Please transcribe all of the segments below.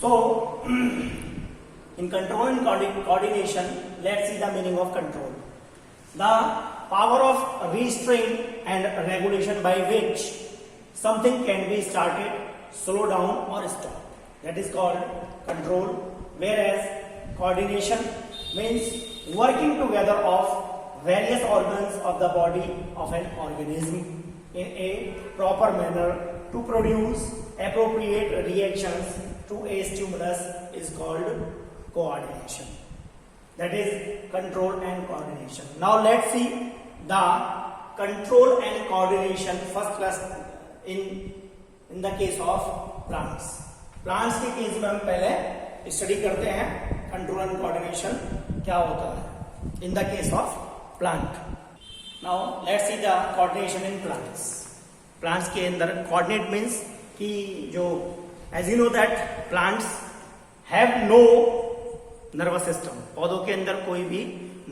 So, in control and coordination, let's see the meaning of control. The power of restraint and regulation by which something can be started, slow down or stop. That is called control. Whereas coordination means working together of various organs of the body of an organism in a proper manner to produce appropriate reactions to a stimulus is called coordination. That is control and coordination. Now let's see the control and coordination first class in the case of plants. Plants के case में हम पहले study करते हैं control and coordination क्या होता है in the case of plant. Now let's see the coordination in plants. Plants के अंदर कोऑर्डिनेट मींस कि जो as you know that plants have no nervous system. पौधों के अंदर कोई भी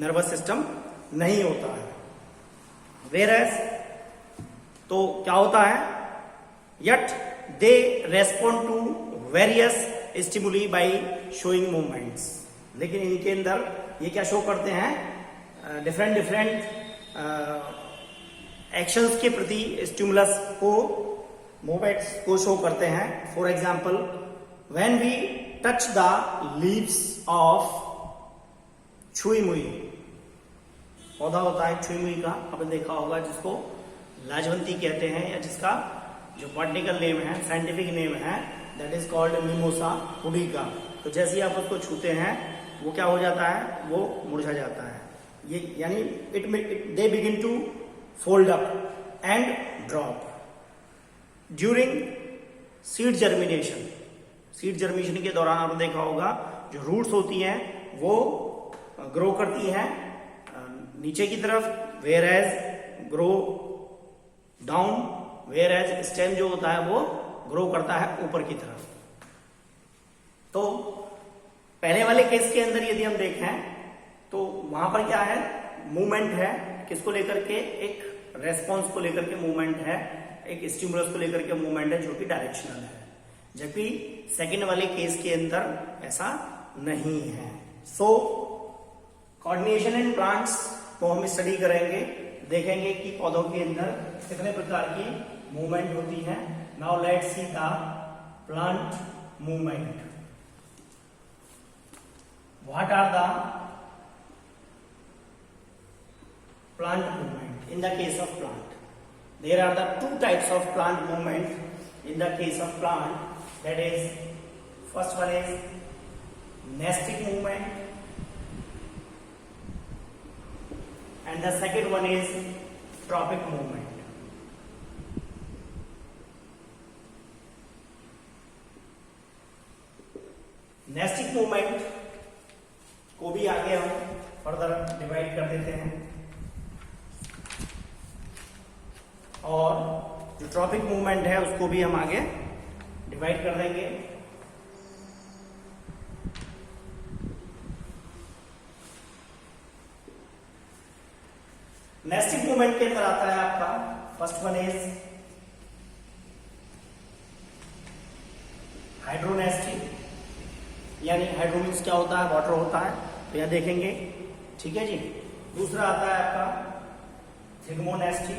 नर्वस सिस्टम नहीं होता है. वेयरएज तो क्या होता है, yet they respond to various stimuli by showing movements. लेकिन इनके अंदर ये क्या शो करते हैं, डिफरेंट एक्शंस के प्रति स्टिमुलस को, मूवमेंट्स को शो करते हैं. For example, when we touch the leaves of chhui mui, पौधा होता है छुई मुई का, आपने देखा होगा, जिसको लाजवंती कहते हैं, या जिसका जो बॉटनिकल नेम है, साइंटिफिक नेम है, that is called mimosa pudica. तो जैसे ही आप उसको छूते हैं वो क्या हो जाता है, वो मुरझा जाता है. ये यानी they begin to fold up and drop during seed germination. Seed germination के दौरान आपने देखा होगा जो रूट्स होती हैं वो ग्रो करती हैं नीचे की तरफ, whereas grow down, whereas stem जो होता है वो ग्रो करता है ऊपर की तरफ. तो पहले वाले केस के अंदर यदि हम देखें तो वहां पर क्या है, मूवमेंट है, किसको लेकर के, एक रेस्पॉन्स को लेकर के मूवमेंट है, एक स्टिमुलस को लेकर के मूवमेंट है जो कि डायरेक्शनल है. जबकि सेकेंड वाले केस के अंदर ऐसा नहीं है. सो कोऑर्डिनेशन इन प्लांट्स को हम स्टडी करेंगे, देखेंगे कि पौधों के अंदर कितने प्रकार की मूवमेंट होती है. Now let's see the plant movement. What are the plant movement in the case of plant? There are the two types of plant movement in the case of plant. That is, first one is nastic movement and the second one is tropic movement. Nastic movement को भी आगे हम further divide कर देते हैं, और जो tropic movement है उसको भी हम आगे डिवाइड कर देंगे. नेस्टिक मूवमेंट के अंदर आता है आपका फर्स्ट वन इज हाइड्रोनेस्टिक, यानी हाइड्रो मीन्स क्या होता है, वाटर होता है, तो यहां देखेंगे, ठीक है जी. दूसरा आता है आपका thigmonastic.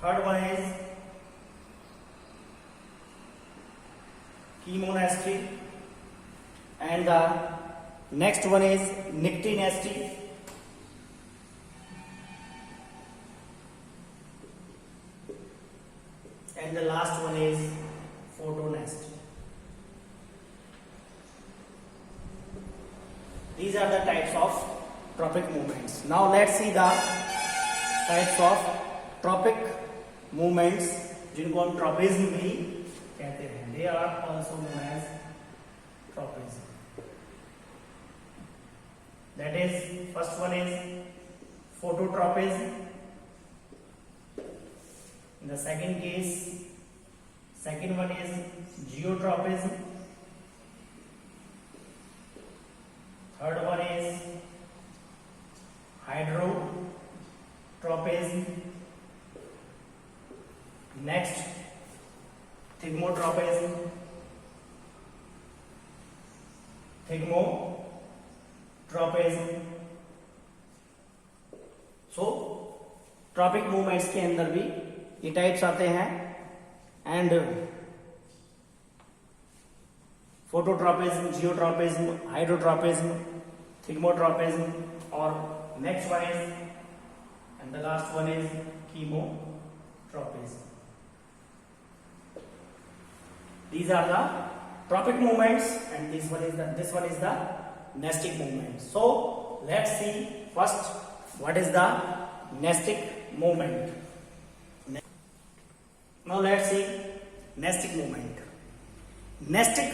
Third one is chemonastic, and the next one is nictinestic, and the last one is photonestic. These are the types of tropic movements. Now let's see the types of tropic movements जिनको हम tropism भी कहते हैं. They are also known as tropism. That is, first one is phototropism. In the second case, second one is geotropism. Third one is hydrotropism. Next thigmotropism, so tropic movements के अंदर भी ये types आते हैं, and phototropism, geotropism, hydrotropism, thigmotropism, और next one is and the last one is chemotropism. These are the tropic movements, and this one is the nestic movement. So let's see first what is the nestic movement. Now let's see nestic movement. Nestic,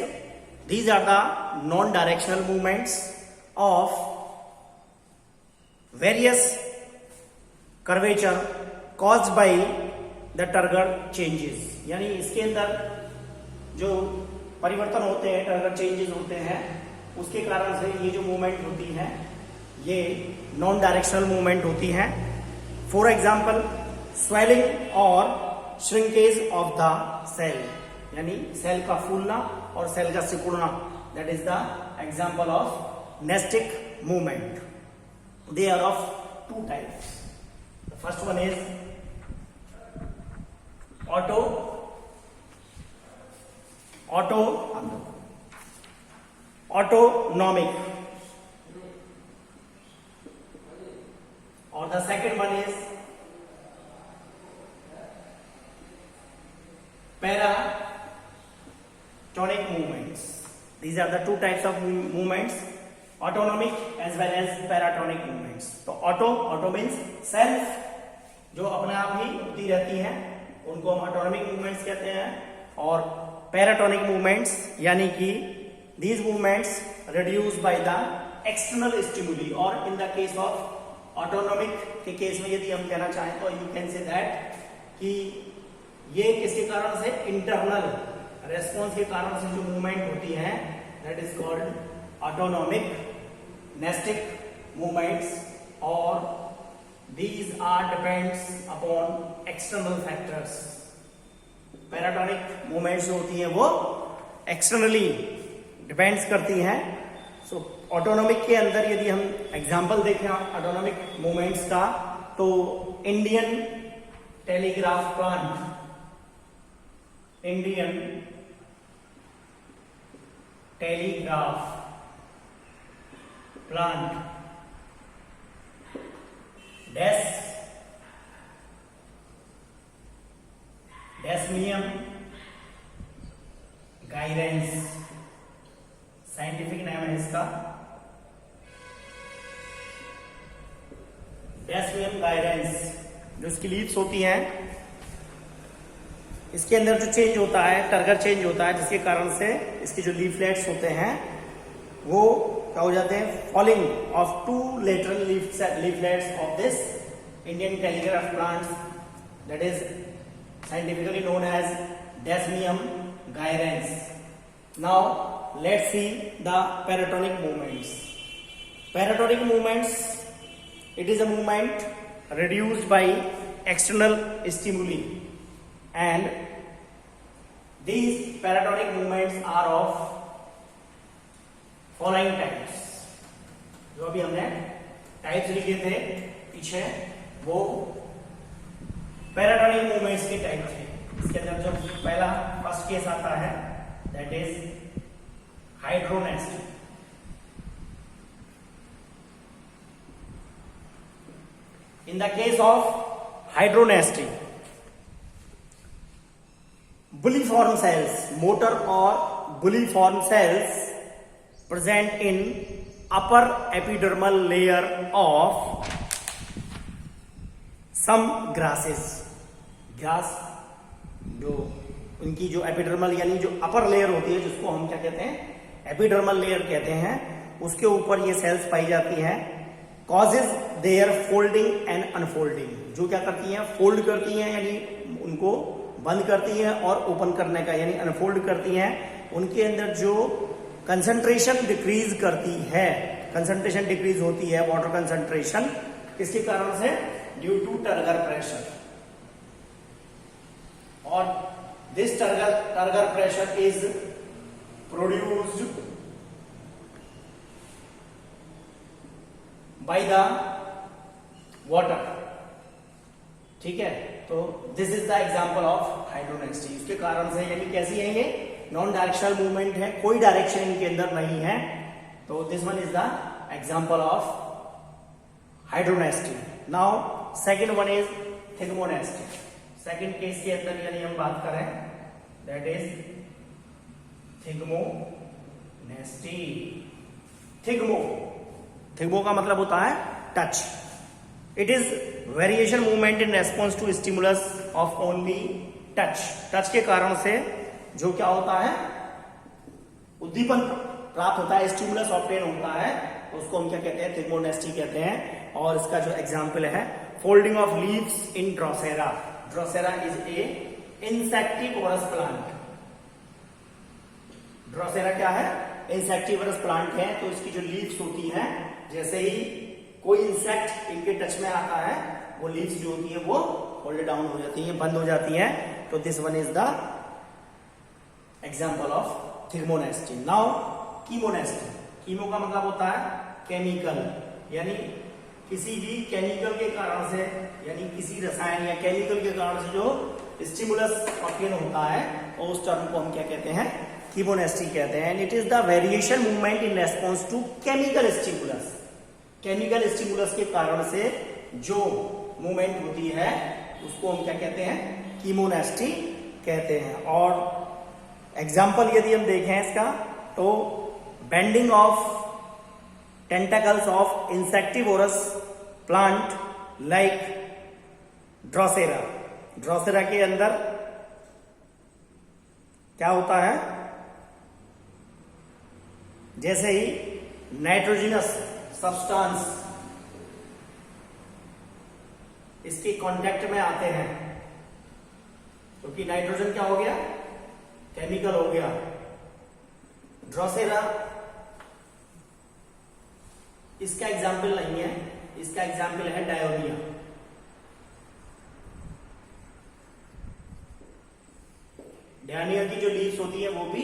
these are the non-directional movements of various curvature caused by the turgor changes. यानी इसके अंदर जो परिवर्तन होते हैं, turgor changes होते हैं, उसके कारण से ये जो मूवमेंट होती है ये नॉन डायरेक्शनल मूवमेंट होती है. फॉर एग्जाम्पल स्वेलिंग और श्रिंकेज ऑफ द सेल, यानी सेल का फूलना और सेल का सिकुड़ना, that is the example of nastic movement. They are of two types. The first one is autonomic, or the second one is paratonic movements. These are the two types of movements, autonomic as well as paratonic movements. तो auto means self, जो अपने आप ही उड़ती रहती हैं, उनको हम autonomic movements कहते हैं. और पैराटोनिक मूवमेंट्स यानी कि these movements reduced by the external stimuli, और in the case of autonomic के केस में यदि हम कहना चाहें तो you can say that कि ये किसके कारण से, इंटरनल रेस्पॉन्स के कारण से जो मूवमेंट होती है, that is called autonomic nestic movements, और these are depends upon external factors. Paratonic movements जो होती हैं वो एक्सटर्नली डिपेंड्स करती हैं. सो ऑटोनॉमिक के अंदर यदि हम एग्जांपल देखें ऑटोनॉमिक मूवमेंट्स का, तो इंडियन टेलीग्राफ प्लांट डेस्मियम गायरेंस, साइंटिफिक नाम है इसका, डेस्मियम गायरेंस. जो इसकी लीव्स होती हैं, इसके अंदर जो चेंज होता है, टर्गर चेंज होता है, जिसके कारण से इसके जो लीफलेट्स होते हैं वो क्या हो जाते हैं, falling off two lateral leaflets of this Indian telegraph plants, that is scientifically known as Desmium gairens. Now let's see the paratonic movements. Paratonic movements, it is a movement reduced by external stimuli, and these paratonic movements are of following types. जो अभी हमने types लिखे थे पीछे, वो paratonic movements के type थे. इसके अंदर जो पहला फर्स्ट केस आता है, that is hydronasty. In the case of hydronasty, bulliform cells, motor और bulliform cells present in upper epidermal layer of some grasses. Grass जो उनकी जो एपिडर्मल यानी जो अपर लेयर होती है, जिसको हम क्या कहते हैं, एपिडर्मल लेयर कहते हैं, उसके ऊपर ये सेल्स पाई जाती हैं. Causes their folding and unfolding, जो क्या करती हैं, फोल्ड करती हैं यानी उनको बंद करती हैं, और ओपन करने का यानी अनफोल्ड करती हैं. उनके अंदर जो कंसंट्रेशन डिक्रीज करती है, कंसंट्रेशन डिक्रीज होती है, वाटर कंसंट्रेशन, किसके कारण से, ड्यू टू टर्गर प्रेशर. और this turgor pressure is produced by the water. ठीक है, तो this is the example of hydronasty. उसके कारण से यानी कैसी है ये, नॉन डायरेक्शनल मूवमेंट है, कोई डायरेक्शन इनके अंदर नहीं है, तो this one is the example of hydronasty. Now second one is thigmonasty. Second case के अंदर यानी हम बात करें, दैट इज थिग्मोनेस्टी। थिग्मो का मतलब होता है touch. It is variation movement in response to stimulus of only touch. Touch के कारण से जो क्या होता है, उद्दीपन प्राप्त होता है, स्टिमुलस ऑब्टेन होता है, उसको हम क्या कहते हैं, थिग्मोनेस्टी कहते हैं। और इसका जो एग्जाम्पल है, folding of leaves in Drosera. Drosera is a insectivorous plant. Drosera क्या है, इंसेक्टिवोरस प्लांट है, तो इसकी जो लीव्स होती हैं, जैसे ही कोई इंसेक्ट इनके टच में आता है, वो लीव्स जो होती है वो फोल्ड डाउन हो जाती है, बंद हो जाती हैं। तो this one is the example of thigmonasty. Now chemonasty. Chemo का मतलब होता है केमिकल, यानी किसी भी केमिकल के कारण से, यानी किसी रसायन या केमिकल के कारण से जो स्टिमुलस ऑब्टेन होता है, और उस टर्म को हम क्या कहते हैं, कीमोनेस्टी कहते हैं। And it is the variation movement in response to chemical stimulus. Chemical stimulus के कारण से जो मूवमेंट होती है उसको हम क्या कहते हैं, कीमोनेस्टी कहते हैं। और एग्जाम्पल यदि हम देखें इसका, तो bending of tentacles of insectivorous plant like Drosera. Drosera के अंदर क्या होता है, जैसे ही नाइट्रोजिनस सब्सटेंस इसके कांटेक्ट में आते हैं, क्योंकि नाइट्रोजन क्या हो गया, केमिकल हो गया। ड्रोसेरा इसका एग्जाम्पल नहीं है, इसका एग्जाम्पल है डायोनिया। डायोनिया की जो लीव्स होती है वो भी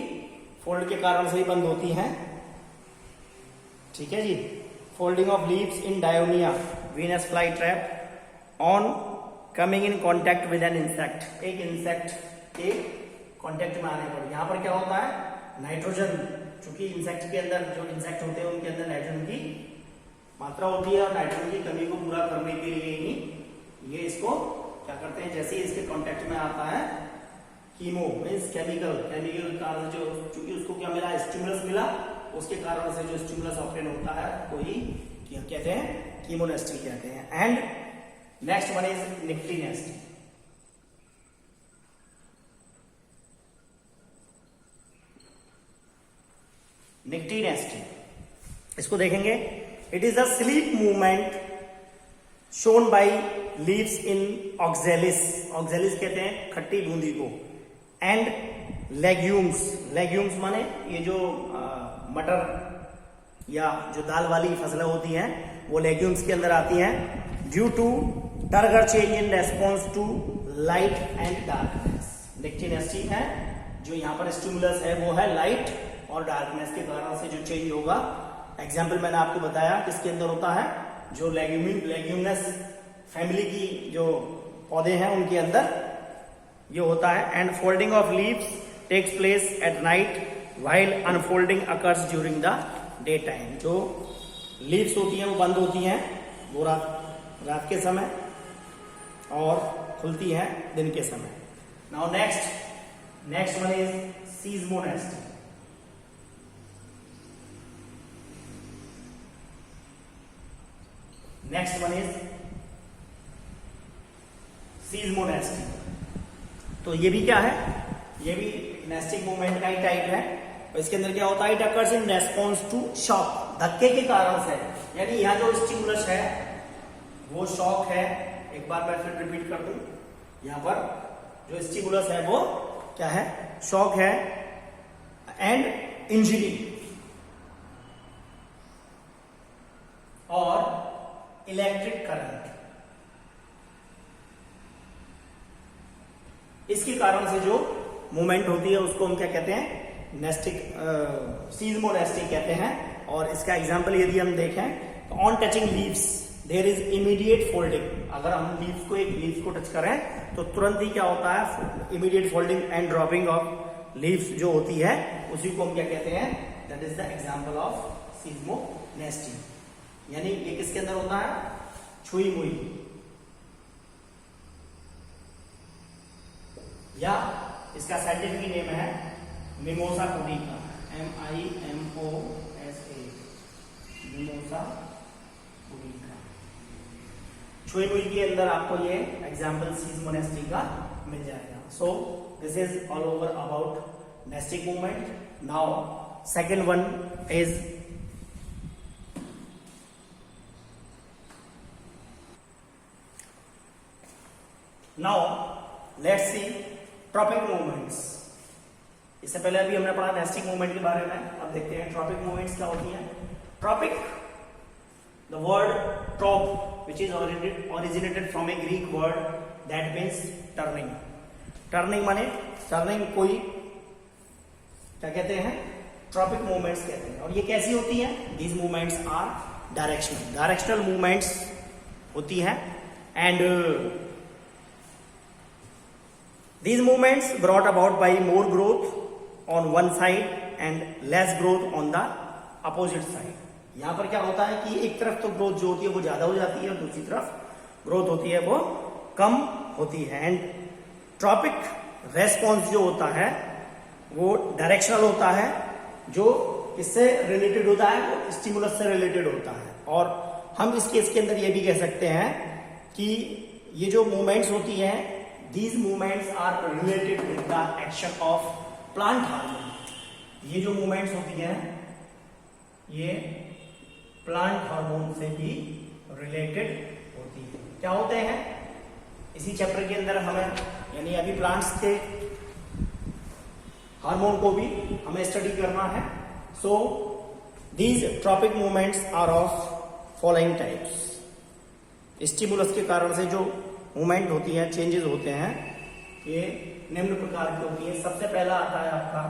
फोल्ड के कारण से ही बंद होती हैं। ठीक है जी, folding of leaves in Dionaea, Venus fly trap on coming in contact with an insect. एक इंसेक्ट के कॉन्टेक्ट में आने पर, यहां पर क्या होता है, नाइट्रोजन, चूंकि इंसेक्ट के अंदर जो इंसेक्ट होते हैं उनके अंदर नाइट्रोजन की मात्रा होती है, और नाइट्रोजन की कमी को पूरा करने के लिए ही ये इसको क्या करते हैं, जैसे ही इसके कॉन्टेक्ट में आता है, कीमो मीन्स केमिकल के कारण जो, चूंकि उसको क्या मिला, स्टिमुलस मिला, उसके कारण से जो स्टिमुलस ऑब्टेन होता है तो ही क्या कहते हैं, कीमोनेस्टी कहते हैं। And next one is nyctinasty. Nyctinasty, इसको देखेंगे, it is a sleep movement shown by leaves in Oxalis. Oxalis कहते हैं खट्टी बूंदी को। एंड लेग्यूम्स, लेग्यूम्स माने ये जो मटर या जो दाल वाली फसलें होती हैं वो लेग्यूम्स के अंदर आती हैं। Due to turgor change in response to light and darkness. Nyctinasty है, जो यहाँ पर स्टिमुलस है वो है लाइट और डार्कनेस के कारण से जो चेंज होगा। एग्जाम्पल मैंने आपको बताया किसके अंदर होता है, जो लेग्यूमिनस फैमिली की जो पौधे हैं उनके अंदर ये होता है। And folding of leaves takes place at night while unfolding occurs during the day time. जो लीव्स होती हैं वो बंद होती हैं वो रात के समय और खुलती हैं दिन के समय। Now next one is seismonasty. Next one is seismonasty. तो ये भी क्या है, ये भी नेस्टिक मूवमेंट का ही टाइप है। और इसके अंदर क्या होता है, it occurs in response to shock, धक्के के कारण से। यानी यहाँ जो स्टिमुलस है वो शॉक है। एक बार मैं फिर रिपीट कर दूं, यहाँ पर जो स्टिमुलस है वो क्या है, शॉक है एंड इंजरी और इलेक्ट्रिक करंट। इसके कारण से जो मूवमेंट होती है उसको हम क्या कहते हैं, नेस्टिक, सीजमोनेस्टिक कहते हैं। और इसका एग्जांपल यदि हम देखें तो on touching leaves there is immediate folding. अगर हम लीव्स को, एक लीव्स को टच करें तो तुरंत ही क्या होता है, immediate folding and dropping of leaves जो होती है उसी को हम क्या कहते हैं, that is the example of seismonasty. यानी ये किसके अंदर होता है, छुई मुई, या इसका साइंटिफिक नेम है mimosa pudica, MIMOSA, mimosa pudica. छुई मुई के अंदर आपको ये एग्जांपल सीजमोनेस्टी का मिल जाएगा। So this is all over about nastic movement. Now second one is now let's see tropic movements. इससे पहले अभी हमने पढ़ा नेस्टिक मूवमेंट के बारे में, अब देखते हैं ट्रॉपिक मूवमेंट्स क्या होती हैं। Tropic, the word trope which is originated from a Greek word that means turning. Turning माने, टर्निंग कोई क्या कहते हैं, ट्रॉपिक मूवमेंट्स कहते हैं। और ये कैसी होती हैं, these movements are directional, directional movements होती हैं। And these movements brought about by more growth on one side and less growth on the opposite side। यहां पर क्या होता है कि एक तरफ तो ग्रोथ जो होती है वो ज्यादा हो जाती है और दूसरी तरफ ग्रोथ होती है वो कम होती है। एंड ट्रॉपिक रेस्पॉन्स जो होता है वो डायरेक्शनल होता है, जो किससे रिलेटेड होता है, वो स्टिमुलस से रिलेटेड होता है। और हम इस केस के अंदर ये भी कह सकते हैं कि ये जो मूवमेंट्स होती हैं, these movements are related with the action of plant hormone। ये जो मूवमेंट्स होती हैं ये प्लांट हार्मोन से भी रिलेटेड होती है। क्या होते हैं, इसी चैप्टर के अंदर हमें, यानी अभी प्लांट्स के हार्मोन को भी हमें स्टडी करना है। So these tropic movements are of following types. Stimulus के कारण से जो मूवमेंट होती है, चेंजेस होते हैं, ये निम्न प्रकार की होती है। सबसे पहला आता है आपका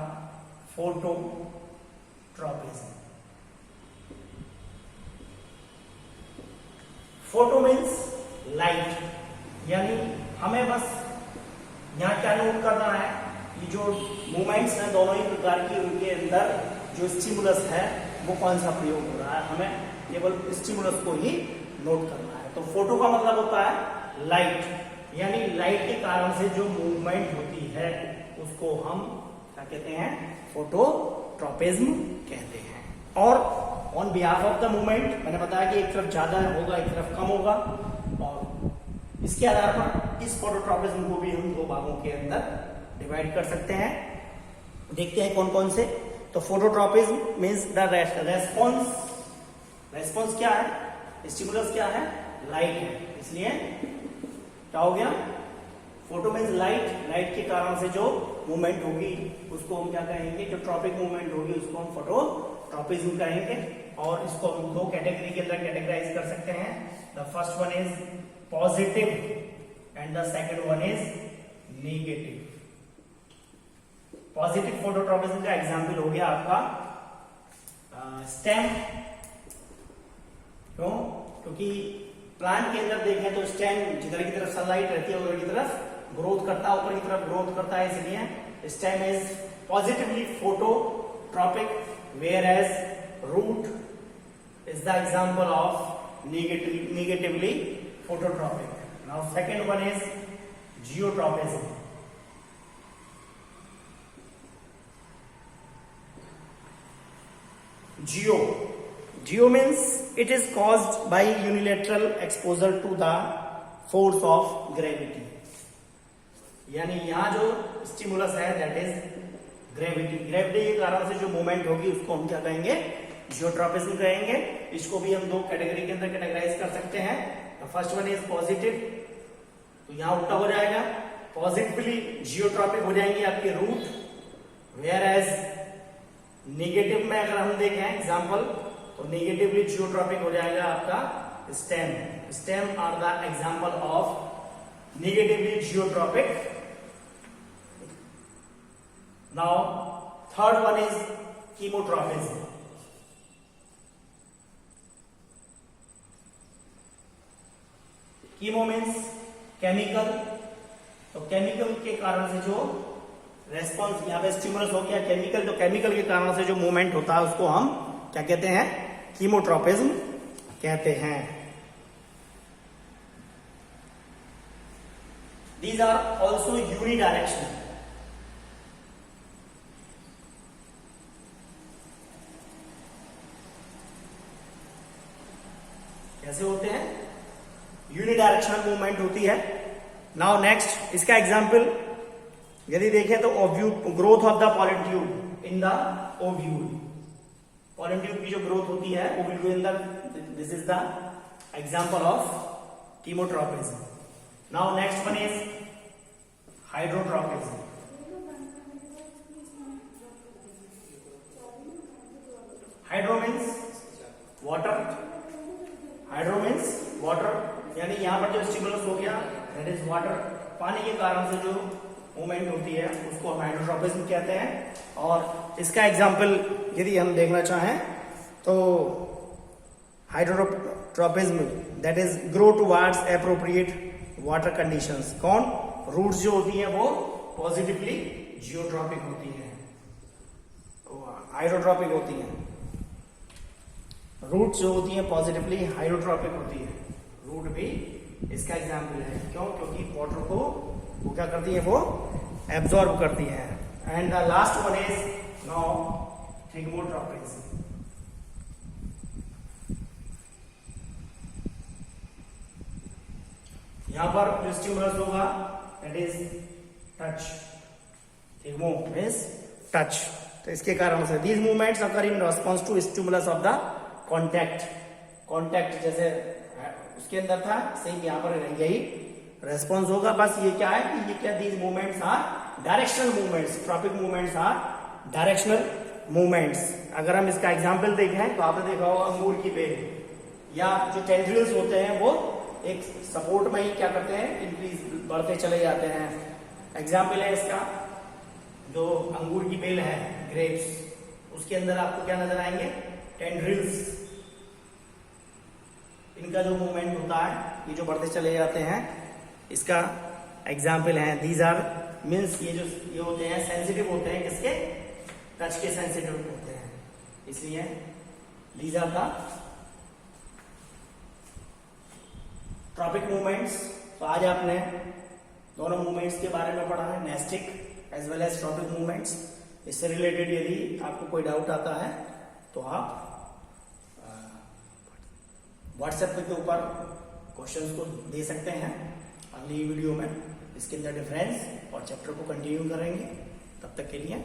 फोटोट्रॉपिज्म। फोटो मीन्स लाइट, यानी हमें बस यहां क्या नोट करना है, ये जो मूवमेंट्स हैं दोनों ही प्रकार की, उनके अंदर जो स्टिमुलस है वो कौन सा प्रयोग हो रहा है, हमें केवल स्टिमुलस को ही नोट करना है। तो फोटो का मतलब होता है लाइट, यानी लाइट के कारण से जो मूवमेंट होती है उसको हम क्या कहते हैं, फोटोट्रॉपिज्म कहते हैं। और on behalf of the movement, मैंने बताया कि एक तरफ ज्यादा होगा एक तरफ कम होगा, और इसके आधार पर इस फोटोट्रॉपिज्म को भी हम दो भागों के अंदर डिवाइड कर सकते हैं। देखते हैं कौन कौन से। तो phototropism means the response. Response क्या है, स्टिमुलस क्या है, लाइट है, इसलिए क्या हो गया, फोटो मीन्स लाइट। लाइट के कारण से जो मूवमेंट होगी उसको हम क्या कहेंगे, जो ट्रॉपिक मूवमेंट होगी उसको हम फोटोट्रॉपिज्म कहेंगे। और इसको हम दो कैटेगरी के अंदर कैटेगराइज कर सकते हैं। The first one is positive and the second one is negative. Positive phototropism का एग्जांपल हो गया आपका स्टेम। क्यों, क्योंकि प्लांट के अंदर देखें तो स्टेम जिधर की तरफ सनलाइट रहती है उधर की तरफ ग्रोथ करता है, ऊपर की तरफ ग्रोथ करता है, इसलिए stem is positively phototropic, whereas root is the example of negatively phototropic. Now second one is geotropism. Geo means it is caused by unilateral exposure to the force of gravity। यानी यहाँ जो stimulus है that is gravity. Gravity के कारण से जो movement होगी उसको हम क्या कहेंगे, जियोट्रॉपिज्म कहेंगे। इसको भी हम दो कैटेगरी के अंदर कैटेगराइज कर सकते हैं। फर्स्ट वन इज पॉजिटिव, तो यहाँ उल्टा हो जाएगा, पॉजिटिवली जियोट्रॉपिक हो जाएंगे आपके रूट, वेयर एज नेगेटिव में अगर हम देखें एग्जांपल तो नेगेटिवली जियोट्रॉपिक हो जाएगा आपका stem. Stem are the example of negatively geotropic now third one is chemotropism. Chemo means chemical, तो केमिकल के कारण से जो रेस्पॉन्स यहाँ पे स्टिमुलस हो गया केमिकल, तो केमिकल के कारण से जो मूवमेंट होता है उसको हम क्या कहते हैं, कीमोट्रॉपिज्म कहते हैं। These are also unidirectional. कैसे होते हैं, यूनिडायरेक्शनल मूवमेंट होती है। नाउ नेक्स्ट इसका एग्जांपल यदि देखें तो ovule, growth of the pollen tube in the ovule, pollen tube की जो ग्रोथ होती है ओव्यूल के अंदर, this is the example of chemotropism. Now next one is hydrotropism. Hydro means water, hydro means water, यानी यहां पर जो स्टिमुलस हो गया दैट इज वाटर, पानी के कारण से जो मूवमेंट होती है उसको हम हाइड्रोट्रॉपिज्म कहते हैं। और इसका एग्जांपल यदि हम देखना चाहें तो hydrotropism that is grow towards appropriate water conditions. कौन, रूट्स जो होती है वो पॉजिटिवली जियोट्रॉपिक होती है, हाइड्रोट्रॉपिक होती है। रूट जो होती है पॉजिटिवली हाइड्रोट्रॉपिक होती है, रूट भी इसका एग्जाम्पल है। क्यों, क्योंकि वाटर को वो क्या करती है, वो एब्जॉर्ब करती है। And the last one is now thigmotropism. यहां पर जो स्टिमुलस होगा that is touch, thigmo means touch, तो इसके कारण से these movements occur in response to stimulus of the contact. Contact जैसे उसके अंदर था सेम यहां पर यही रेस्पॉन्स होगा। बस ये क्या है कि ये क्या, these movements are directional movements, tropic movements are directional movements. अगर हम इसका एग्जाम्पल देखें तो आपने देखा होगा अंगूर की बेल या जो टेंड्रिल्स होते हैं वो एक सपोर्ट में ही क्या करते हैं, इंक्रीज बढ़ते चले जाते हैं। एग्जाम्पल है इसका जो अंगूर की बेल है ग्रेप्स, उसके अंदर आपको क्या नजर आएंगे, टेंड्रिल्स, इनका जो मूवमेंट होता है ये जो बढ़ते चले जाते हैं, इसका एग्जाम्पल है। दीज आर मीन्स ये होते हैं सेंसिटिव होते हैं, किसके, टच के सेंसिटिव होते हैं, इसलिए these are the tropic movements. तो आज आपने दोनों मूवमेंट्स के बारे में पढ़ा है, nastic as well as tropic movements. इससे रिलेटेड यदि आपको कोई डाउट आता है तो आप व्हाट्सएप के ऊपर क्वेश्चंस को दे सकते हैं। अगली वीडियो में इसके अंदर डिफरेंस और चैप्टर को कंटिन्यू करेंगे। तब तक के लिए